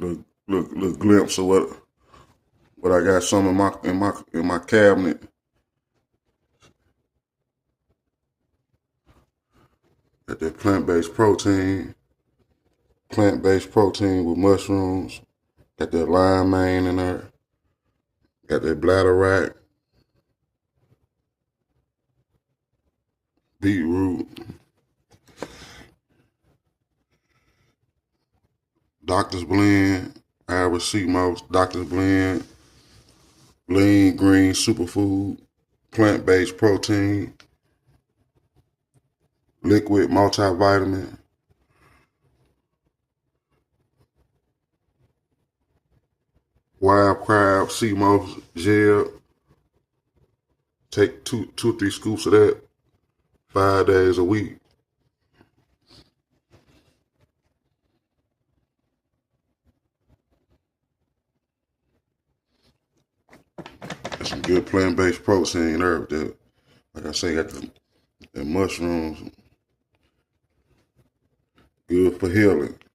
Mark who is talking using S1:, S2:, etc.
S1: little glimpse of what I got some in my cabinet. Got that plant-based protein with mushrooms. Got that lime main in there. Got that bladder rack, beetroot, Doctor's Blend, Irish sea moss, Doctor's Blend, lean green superfood, plant-based protein, liquid multivitamin, wild crab sea moss gel. Take two or three scoops of that 5 days a week. That's some good plant-based protein there. That, like I say, got the mushrooms, good for healing.